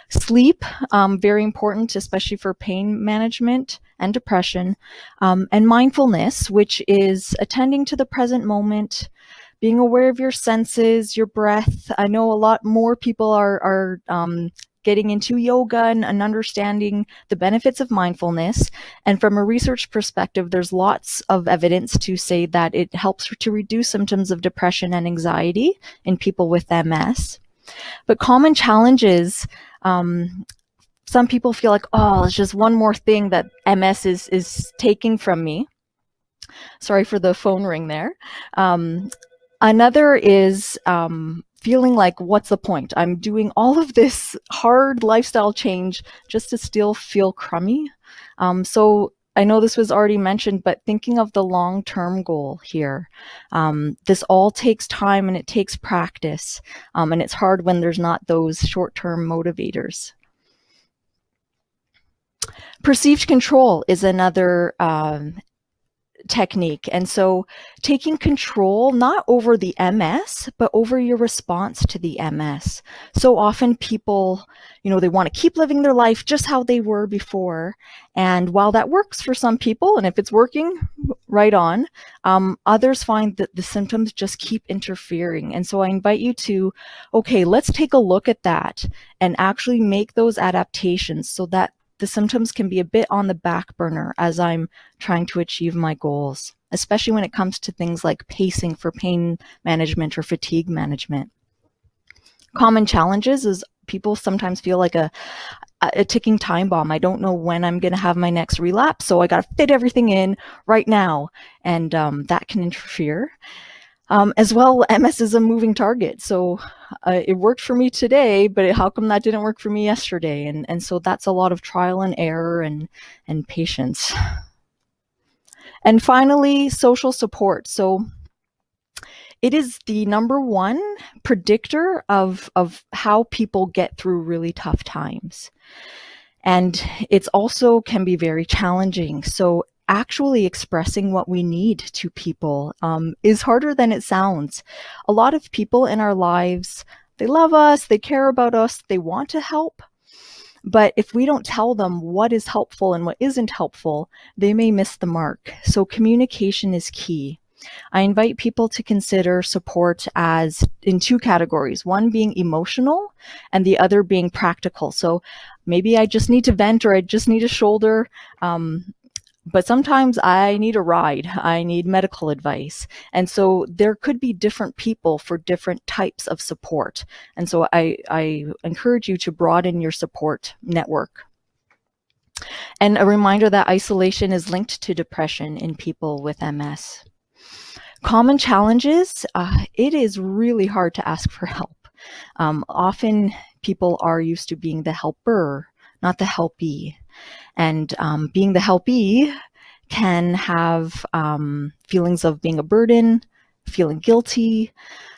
D: Sleep, very important, especially for pain management and depression. And mindfulness, which is attending to the present moment, being aware of your senses, your breath. I know a lot more people are getting into yoga and understanding the benefits of mindfulness. And from a research perspective, there's lots of evidence to say that it helps to reduce symptoms of depression and anxiety in people with MS. But common challenges, some people feel like, oh, it's just one more thing that MS is taking from me. Sorry for the phone ring there. Another is feeling like, what's the point? I'm doing all of this hard lifestyle change just to still feel crummy. So I know this was already mentioned, but thinking of the long-term goal here, this all takes time and it takes practice. And it's hard when there's not those short-term motivators. Perceived control is another technique. And so taking control, not over the MS, but over your response to the MS. So often people, they want to keep living their life just how they were before. And while that works for some people, and if it's working, right on, others find that the symptoms just keep interfering. And so I invite you to, okay, let's take a look at that and actually make those adaptations so that the symptoms can be a bit on the back burner as I'm trying to achieve my goals, especially when it comes to things like pacing for pain management or fatigue management. Common challenges is people sometimes feel like a ticking time bomb. I don't know when I'm going to have my next relapse, so I got to fit everything in right now, and that can interfere. As well, MS is a moving target. So it worked for me today, but how come that didn't work for me yesterday? And so that's a lot of trial and error and patience. And finally, social support. So it is the number one predictor of how people get through really tough times. And it's also can be very challenging. So actually expressing what we need to people is harder than it sounds. A lot of people in our lives, they love us, they care about us, they want to help. But if we don't tell them what is helpful and what isn't helpful, they may miss the mark. So communication is key. I invite people to consider support as in two categories, one being emotional and the other being practical. So maybe I just need to vent or I just need a shoulder. But sometimes I need a ride, I need medical advice. And so there could be different people for different types of support. And so I encourage you to broaden your support network. And a reminder that isolation is linked to depression in people with MS. Common challenges, it is really hard to ask for help. Often people are used to being the helper, not the helpee. And being the helpee can have feelings of being a burden, feeling guilty,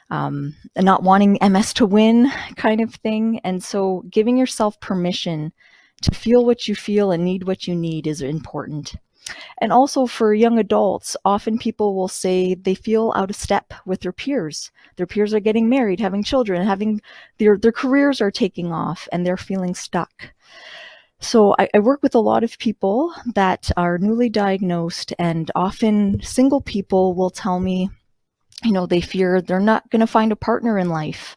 D: and not wanting MS to win kind of thing. And so giving yourself permission to feel what you feel and need what you need is important. And also for young adults, often people will say they feel out of step with their peers. Their peers are getting married, having children, having their careers are taking off, and they're feeling stuck. So I work with a lot of people that are newly diagnosed, and often single people will tell me, they fear they're not going to find a partner in life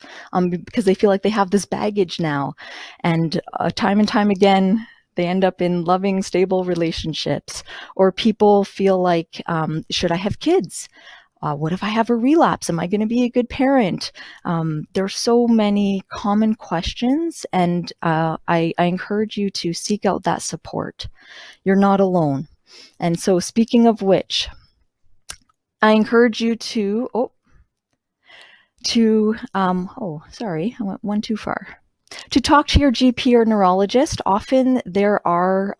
D: because they feel like they have this baggage now. And time and time again, they end up in loving, stable relationships. Or people feel like, should I have kids? What if I have a relapse? Am I going to be a good parent? There's so many common questions, and I encourage you to seek out that support. You're not alone. And so speaking of which, I encourage you sorry, I went one too far. To talk to your GP or neurologist. Often there are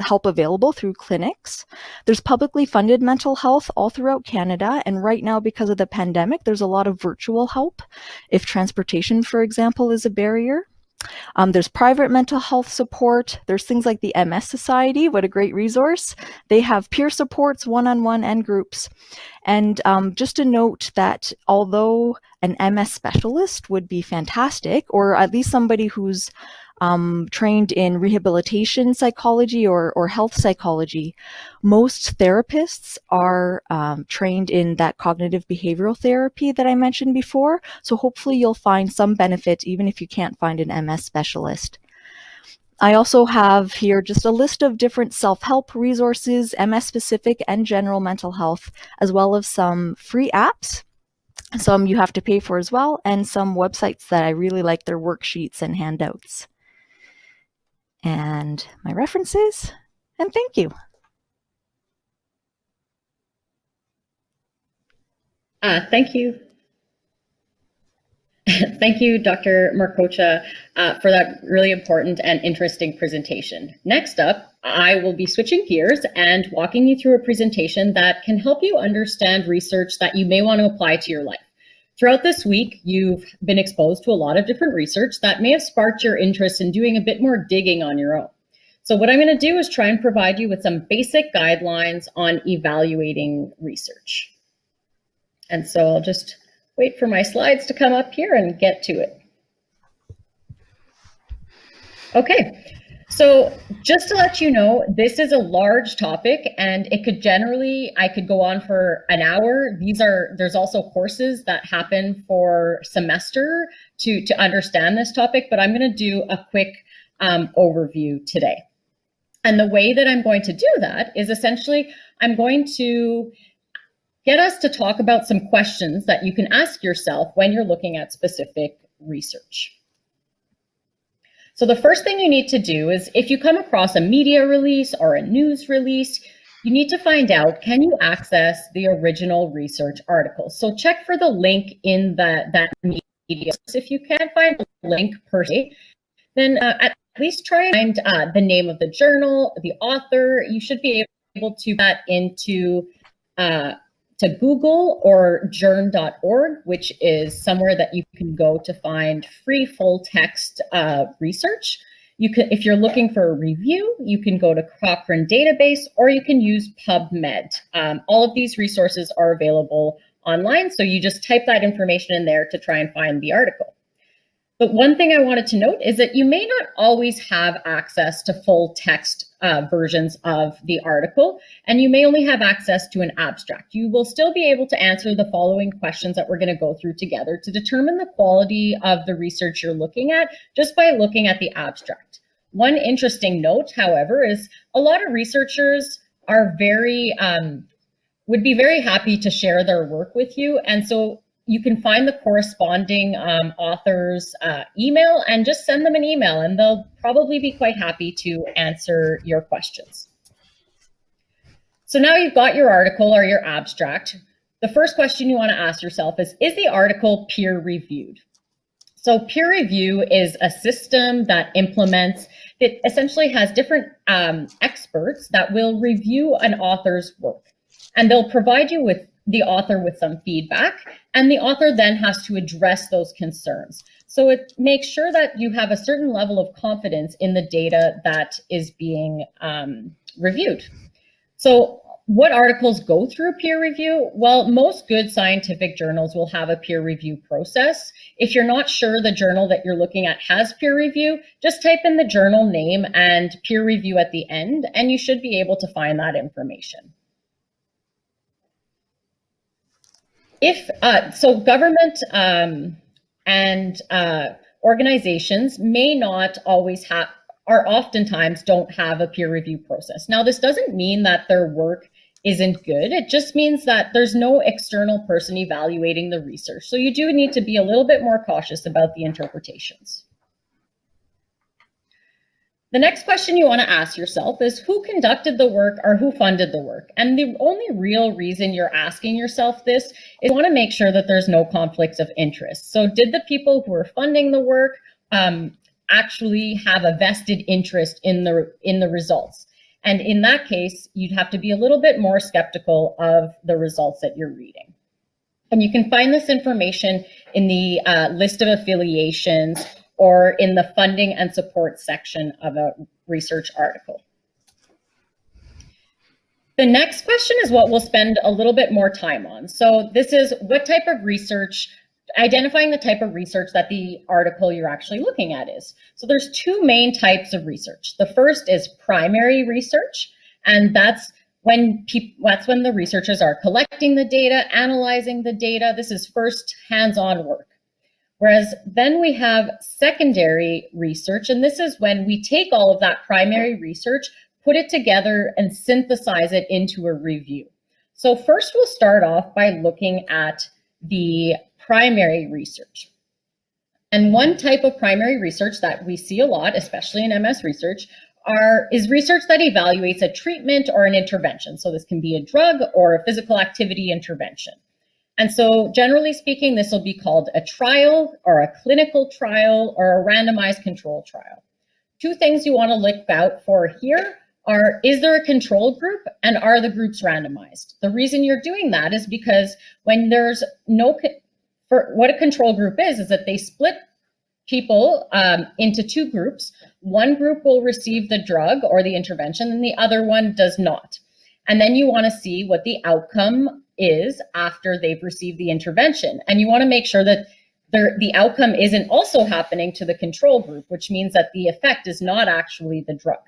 D: help available through clinics. There's publicly funded mental health all throughout Canada. And right now, because of the pandemic, there's a lot of virtual help if transportation, for example, is a barrier. There's private mental health support. There's things like the MS Society. What a great resource. They have peer supports, one-on-one and groups. And just a note that although an MS specialist would be fantastic, or at least somebody who's trained in rehabilitation psychology or health psychology, most therapists are trained in that cognitive behavioral therapy that I mentioned before. So hopefully you'll find some benefit even if you can't find an MS specialist. I also have here just a list of different self-help resources, MS specific and general mental health, as well as some free apps. Some you have to pay for as well, and some websites that I really like their worksheets and handouts. And my references, and thank you.
A: Thank you. Thank you, Dr. Marcocha, for that really important and interesting presentation. Next up, I will be switching gears and walking you through a presentation that can help you understand research that you may want to apply to your life. Throughout this week, you've been exposed to a lot of different research that may have sparked your interest in doing a bit more digging on your own. So what I'm going to do is try and provide you with some basic guidelines on evaluating research. And so I'll just wait for my slides to come up here and get to it. Okay, so just to let you know, this is a large topic and it could I could go on for an hour. There's also courses that happen for semester to understand this topic, but I'm going to do a quick overview today. And the way that I'm going to do that is essentially I'm going to get us to talk about some questions that you can ask yourself when you're looking at specific research. So the first thing you need to do is if you come across a media release or a news release, you need to find out, can you access the original research article? So check for the link in that media. If you can't find the link per se, then at least try and find the name of the journal, the author. You should be able to put that into to Google or journ.org, which is somewhere that you can go to find free full text research. You can, if you're looking for a review, you can go to Cochrane database or you can use PubMed. All of these resources are available online, so you just type that information in there to try and find the article. But one thing I wanted to note is that you may not always have access to full text versions of the article, and you may only have access to an abstract. You will still be able to answer the following questions that we're going to go through together to determine the quality of the research you're looking at just by looking at the abstract. One interesting note, however, is a lot of researchers are would be very happy to share their work with you, and so you can find the corresponding author's email and just send them an email and they'll probably be quite happy to answer your questions. So now you've got your article or your abstract. The first question you want to ask yourself is the article peer reviewed? So peer review is a system that it essentially has different experts that will review an author's work and they'll provide you with the author with some feedback, and the author then has to address those concerns. So it makes sure that you have a certain level of confidence in the data that is being reviewed. So what articles go through peer review? Well, most good scientific journals will have a peer review process. If you're not sure the journal that you're looking at has peer review, just type in the journal name and peer review at the end, and you should be able to find that information. So government and organizations may not always have, or oftentimes don't have a peer review process. Now, this doesn't mean that their work isn't good. It just means that there's no external person evaluating the research. So you do need to be a little bit more cautious about the interpretations. The next question you want to ask yourself is who conducted the work or who funded the work? And the only real reason you're asking yourself this is you want to make sure that there's no conflicts of interest. So did the people who are funding the work actually have a vested interest in the results? And in that case, you'd have to be a little bit more skeptical of the results that you're reading. And you can find this information in the list of affiliations or in the funding and support section of a research article. The next question is what we'll spend a little bit more time on. So this is what type of research, identifying the type of research that the article you're actually looking at is. So there's two main types of research. The first is primary research, and that's when the researchers are collecting the data, analyzing the data. This is first hands-on work. Whereas then we have secondary research, and this is when we take all of that primary research, put it together and synthesize it into a review. So first we'll start off by looking at the primary research. And one type of primary research that we see a lot, especially in MS research, is research that evaluates a treatment or an intervention. So this can be a drug or a physical activity intervention. And so generally speaking, this will be called a trial or a clinical trial or a randomized control trial. Two things you want to look out for here are, is there a control group and are the groups randomized? The reason you're doing that is because when there's what a control group is that they split people into two groups. One group will receive the drug or the intervention and the other one does not. And then you want to see what the outcome is after they've received the intervention. And you want to make sure that the outcome isn't also happening to the control group, which means that the effect is not actually the drug.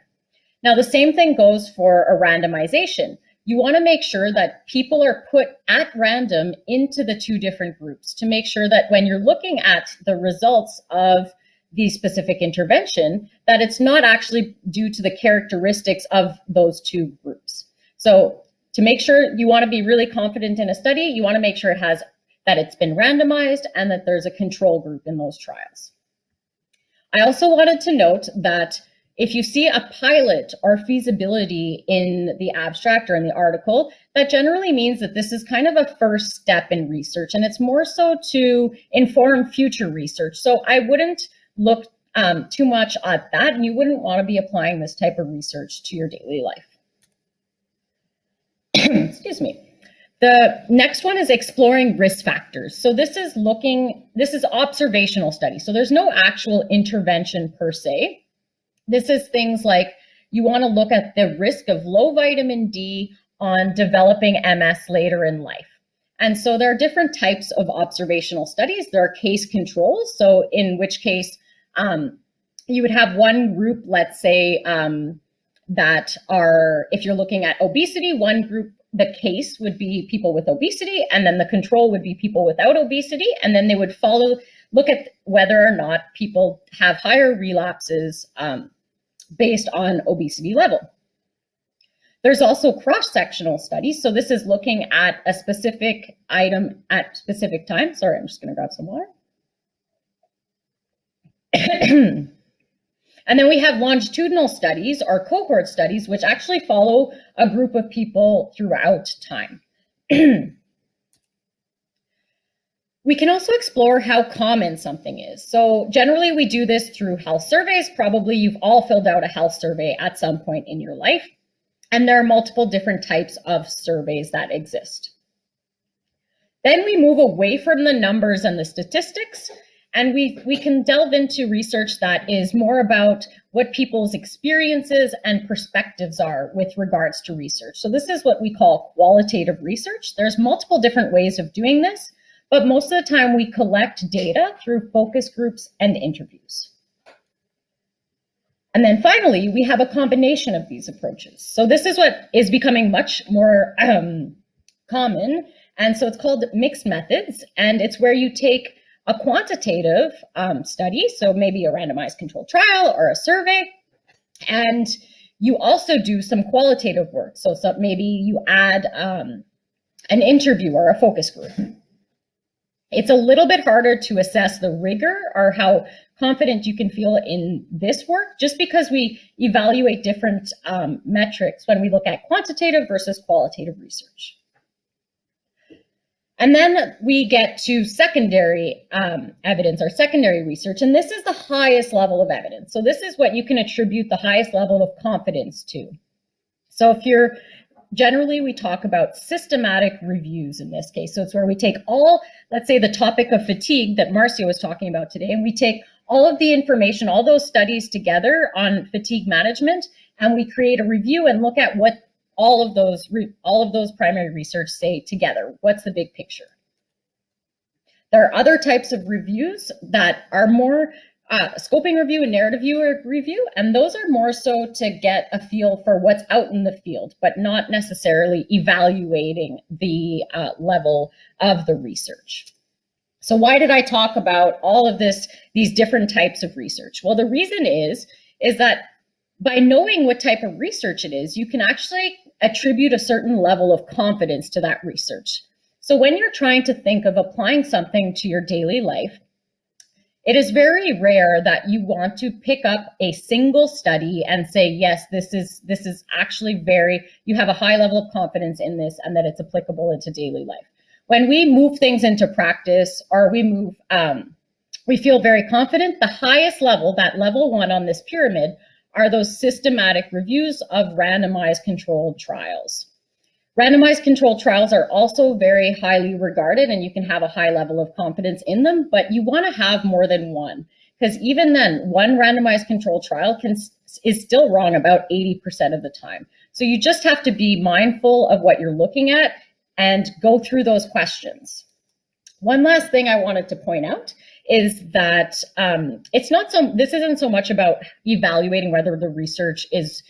A: Now, the same thing goes for a randomization. You want to make sure that people are put at random into the two different groups to make sure that when you're looking at the results of the specific intervention, that it's not actually due to the characteristics of those two groups. So to make sure you want to be really confident in a study, you want to make sure that it's been randomized and that there's a control group in those trials. I also wanted to note that if you see a pilot or feasibility in the abstract or in the article, that generally means that this is kind of a first step in research, and it's more so to inform future research. So I wouldn't look too much at that, and you wouldn't want to be applying this type of research to your daily life. Excuse me. The next one is exploring risk factors. So this is observational study. So there's no actual intervention per se. This is things like you want to look at the risk of low vitamin D on developing MS later in life. And so there are different types of observational studies. There are case controls. So in which case you would have one group, let's say, if you're looking at obesity, one group, the case would be people with obesity, and then the control would be people without obesity. And then they would look at whether or not people have higher relapses based on obesity level. There's also cross-sectional studies. So this is looking at a specific item at specific time. Sorry, I'm just going to grab some water. And then we have longitudinal studies or cohort studies, which actually follow a group of people throughout time. We can also explore how common something is. So generally we do this through health surveys. Probably you've all filled out a health survey at some point in your life. And there are multiple different types of surveys that exist. Then we move away from the numbers and the statistics, and we can delve into research that is more about what people's experiences and perspectives are with regards to research. So this is what we call qualitative research. There's multiple different ways of doing this, but most of the time we collect data through focus groups and interviews. And then finally, we have a combination of these approaches. So this is what is becoming much more common. And so it's called mixed methods. And it's where you take a quantitative study, so maybe a randomized controlled trial or a survey, and you also do some qualitative work. So maybe you add an interview or a focus group. It's a little bit harder to assess the rigor or how confident you can feel in this work, just because we evaluate different metrics when we look at quantitative versus qualitative research. And then we get to secondary evidence or secondary research, and this is the highest level of evidence. So this is what you can attribute the highest level of confidence to. So if you're generally, we talk about systematic reviews in this case. So it's where we take all, let's say the topic of fatigue that Marcia was talking about today, and we take all of the information, all those studies together on fatigue management, and we create a review and look at what all of those primary research say together. What's the big picture? There are other types of reviews that are more scoping review and narrative review, and those are more so to get a feel for what's out in the field, but not necessarily evaluating the level of the research. So why did I talk about all of these different types of research? Well, the reason is that by knowing what type of research it is, you can actually attribute a certain level of confidence to that research. So when you're trying to think of applying something to your daily life, it is very rare that you want to pick up a single study and say, yes, this is actually you have a high level of confidence in this and that it's applicable into daily life. When we move things into practice, or we feel very confident, the highest level, that level 1 on this pyramid, are those systematic reviews of randomized controlled trials. Randomized controlled trials are also very highly regarded, and you can have a high level of confidence in them, but you want to have more than one, because even then, one randomized controlled trial is still wrong about 80% of the time. So you just have to be mindful of what you're looking at and go through those questions. One last thing I wanted to point out is that this isn't so much about evaluating whether the research is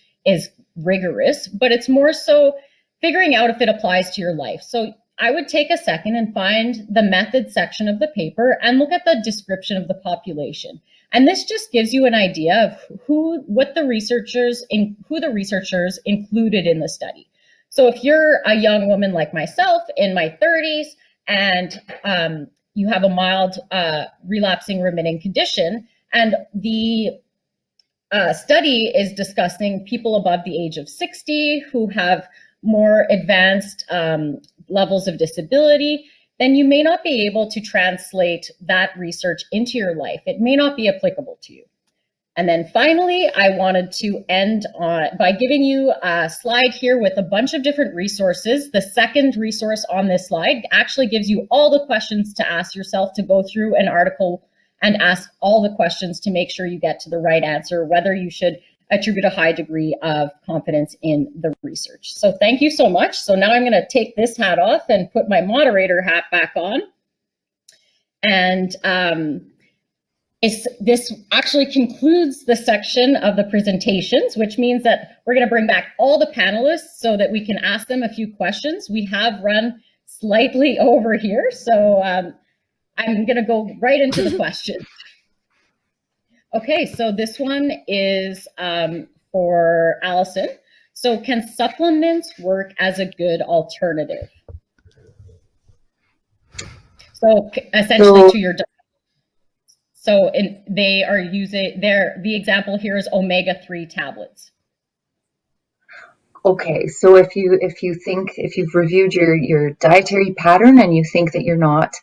A: rigorous, but it's more so figuring out if it applies to your life. So I would take a second and find the method section of the paper and look at the description of the population. And this just gives you an idea of who the researchers included in the study. So if you're a young woman like myself in my 30s and you have a mild relapsing remitting condition, and the study is discussing people above the age of 60 who have more advanced levels of disability, then you may not be able to translate that research into your life. It may not be applicable to you. And then finally, I wanted to end by giving you a slide here with a bunch of different resources. The second resource on this slide actually gives you all the questions to ask yourself, to go through an article and ask all the questions to make sure you get to the right answer, whether you should attribute a high degree of confidence in the research. So thank you so much. So now I'm going to take this hat off and put my moderator hat back on. And this actually concludes the section of the presentations, which means that we're going to bring back all the panelists so that we can ask them a few questions. We have run slightly over here, so I'm going to go right into the questions. Okay, so this one is for Allison. So can supplements work as a good alternative? So essentially to your diet. So they are using the example here is omega-3 tablets.
B: Okay, so if you've reviewed your dietary pattern and you think that you're not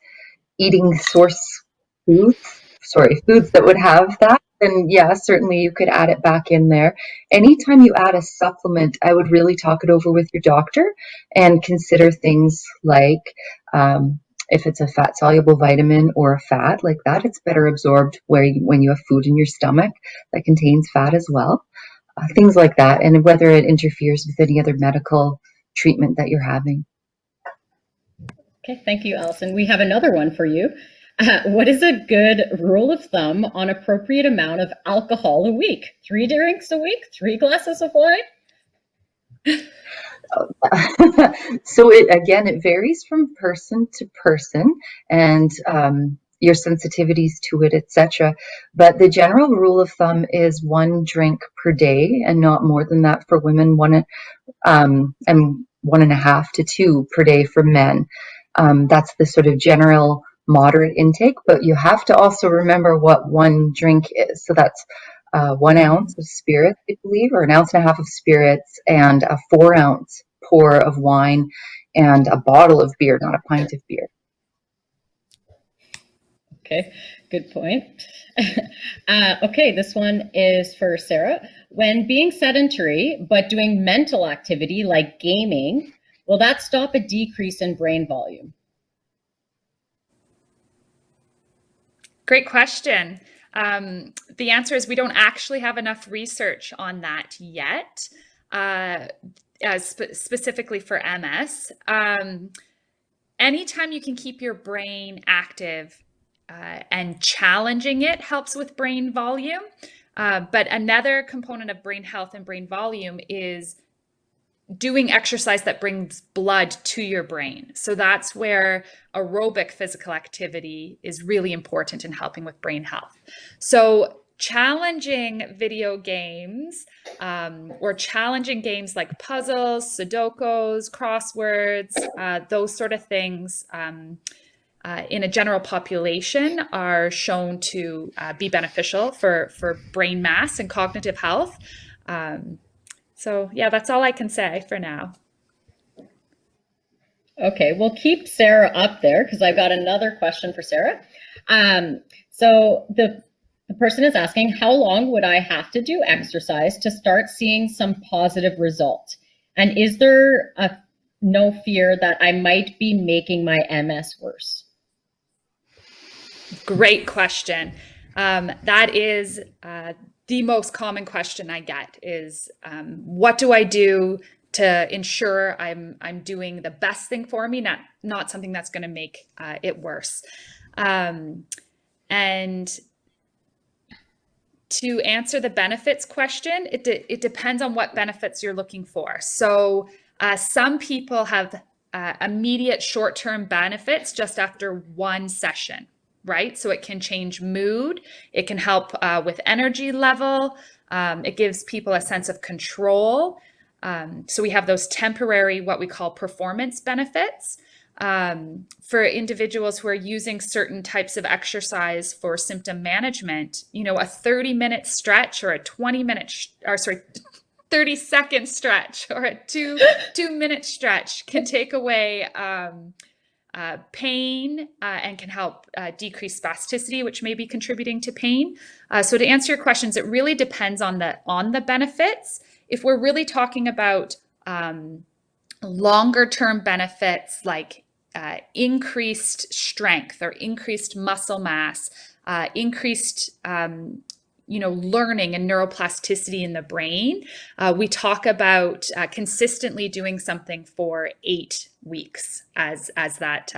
B: eating foods that would have that, then yeah, certainly you could add it back in there. Anytime you add a supplement, I would really talk it over with your doctor and consider things like if it's a fat-soluble vitamin or a fat like that, it's better absorbed when you have food in your stomach that contains fat as well. Things like that, and whether it interferes with any other medical treatment that you're having.
A: Okay, thank you, Allison. We have another one for you. What is a good rule of thumb on appropriate amount of alcohol a week? 3 drinks a week? 3 glasses of wine?
B: So it varies from person to person and your sensitivities to it, etc. But the general rule of thumb is 1 drink per day and not more than that for women, and 1.5 to 2 per day for men. That's the sort of general moderate intake, but you have to also remember what 1 drink is. So that's 1 ounce of spirits, I believe, or 1.5 ounces of spirits, and a 4-ounce pour of wine, and a bottle of beer, not a pint of beer.
A: Okay, good point. Okay, this one is for Sarah. When being sedentary but doing mental activity like gaming, will that stop a decrease in brain volume?
C: Great question. The answer is we don't actually have enough research on that yet, specifically for MS. Anytime you can keep your brain active and challenging it helps with brain volume. But another component of brain health and brain volume is doing exercise that brings blood to your brain. So that's where aerobic physical activity is really important in helping with brain health. So challenging video games or challenging games like puzzles, Sudokus, crosswords, those sort of things in a general population are shown to be beneficial for brain mass and cognitive health. So yeah, that's all I can say for now.
A: Okay, we'll keep Sarah up there because I've got another question for Sarah. So the person is asking, how long would I have to do exercise to start seeing some positive result? And is there no fear that I might be making my MS worse?
C: Great question. That is the most common question I get is, what do I do to ensure I'm doing the best thing for me, not something that's going to make it worse? And to answer the benefits question, it depends on what benefits you're looking for. So some people have immediate short-term benefits just after one session, right? So it can change mood. It can help with energy level. It gives people a sense of control. So we have those temporary, what we call performance benefits. For individuals who are using certain types of exercise for symptom management, a 30-minute stretch or a 30-second stretch or a two-minute stretch can take away pain and can help decrease spasticity, which may be contributing to pain. So to answer your questions, it really depends on the benefits. If we're really talking about longer term benefits like increased strength or increased muscle mass, increased learning and neuroplasticity in the brain, we talk about consistently doing something for 8 weeks as that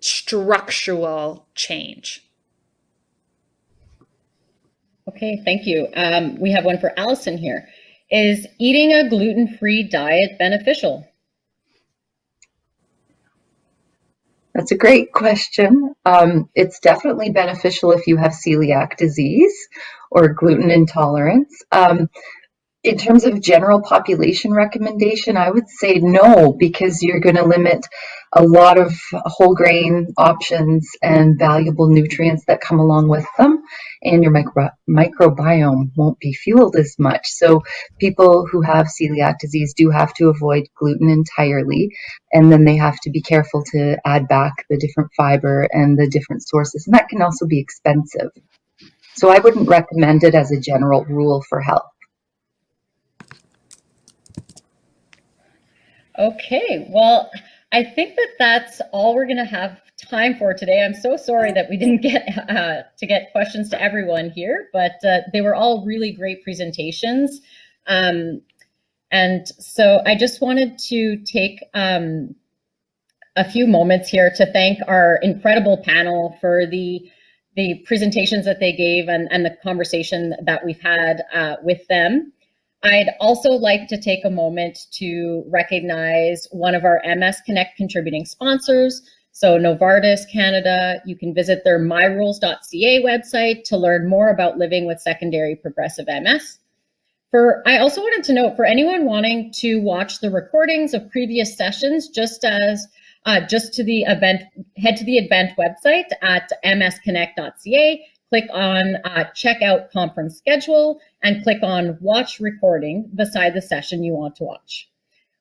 C: structural change.
A: Okay, thank you. We have one for Allison here. Is eating a gluten-free diet beneficial?
B: That's a great question. It's definitely beneficial if you have celiac disease or gluten intolerance. In terms of general population recommendation, I would say no, because you're going to limit a lot of whole grain options and valuable nutrients that come along with them, and your microbiome won't be fueled as much. So people who have celiac disease do have to avoid gluten entirely, and then they have to be careful to add back the different fiber and the different sources, and that can also be expensive. So I wouldn't recommend it as a general rule for health.
A: Okay, well, I think that's all we're going to have time for today. I'm so sorry that we didn't get to get questions to everyone here, but they were all really great presentations. And so I just wanted to take a few moments here to thank our incredible panel for the presentations that they gave and the conversation that we've had with them. I'd also like to take a moment to recognize one of our MS Connect contributing sponsors. So Novartis Canada, you can visit their myrules.ca website to learn more about living with secondary progressive MS. I also wanted to note for anyone wanting to watch the recordings of previous sessions, just to the event, head to the event website at msconnect.ca. Click on check out conference schedule and click on watch recording beside the session you want to watch.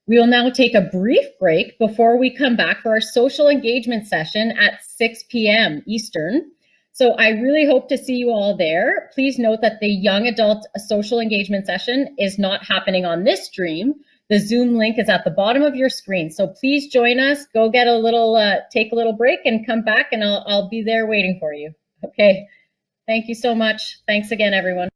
A: We will now take a brief break before we come back for our social engagement session at 6 p.m. Eastern. So I really hope to see you all there. Please note that the young adult social engagement session is not happening on this stream. The Zoom link is at the bottom of your screen. So please join us, go get take a little break and come back, and I'll be there waiting for you. Okay. Thank you so much. Thanks again, everyone.